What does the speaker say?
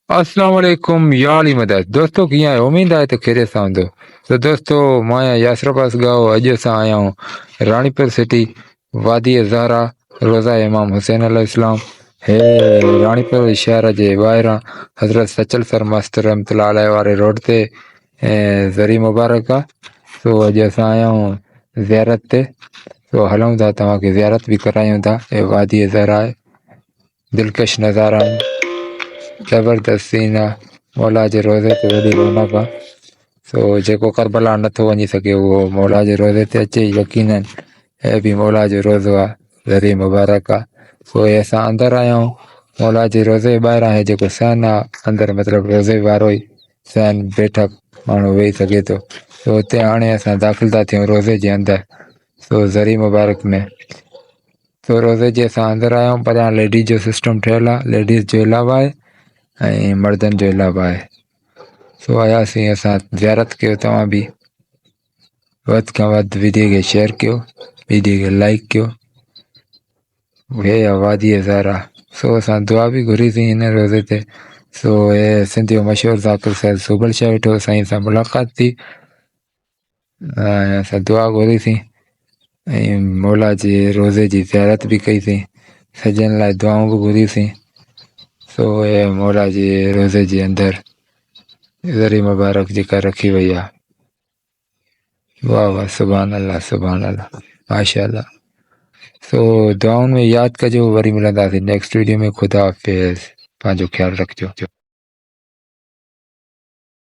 السلام علیکم یا علی مدد دوستو कीअं आहियो उमेद आहे त खैरियत सां हूंदो त दोस्तो मां आहियां यासर अब्बास गाओ अॼु असां आया आहियूं रानीपुर सिटी वादी ज़हरा रोज़ा इमाम हुसैन अलैहिस्सलाम हे रानीपुर शहर जे ॿाहिरां हज़रत सचल सर मस्त रहमतुल्लाह अलैह वारे रोड ते ज़री मुबारक आहे। सो अॼु असां आया आहियूं ज़ियारत ते। सो हलूं था तव्हांखे ज़ियारत बि करायूं था। हे वादी ज़हरा आहे, दिलकश नज़ारा आहिनि, ज़बरदस्त सीन आहे। मौला जे रोज़े ते वॾी रौनक आहे। सो जेको करबला नथो वञी सघे उहो मौला जे रोज़े ते अचे यकीनन। हे बि मौला जो रोज़ो आहे, ज़री मुबारक आहे। सो हे असां अंदरि आया आहियूं मौला जे रोज़े ॿाहिरां। हे जेको सहन आहे अंदरि मतिलबु रोज़े वारो ई सहन बैठक माण्हू वेही सघे थो। सो हुते हाणे असां दाख़िल था थियूं रोज़े जे अंदरि। सो ज़री मुबारक में सो रोज़े जे असां अंदरि आया आहियूं। परियां लेडीज जो सिस्टम ठहियलु आहे, लेडीज़ जो अलावा आहे ऐं मर्दनि जो अलावा आहे। सो आयासीं असां, ज़ियारत कयो तव्हां बि, वधि खां वधि वीडियो खे शेयर कयो, वीडियो खे लाइक कयो। हे वादी ज़हरा। सो असां दुआ बि घुरीसीं हिन रोज़े ते। सो हे सिंधी मशहूरु ज़ाकिर साहिब सुबल शाह वेठो, साईं सां मुलाक़ात थी ऐं असां दुआ घुरीसीं ऐं मौला जे रोज़े जी ज़ियारत बि कईसीं, सजनि लाइ दुआऊं बि घुरीसीं। सो हे मौला जे रोज़े जे अंदरि ज़री मुबारक जेका रखी वई आहे। वाह वाह, सुभान अल्लाह सुभान अल्लाह, माशा अल्लाह। सो दुआउनि में यादि कजो, वरी मिलंदासीं नेक्स्ट वीडियो में। ख़ुदा हाफ़िज़, पंहिंजो ख़्यालु रखिजो।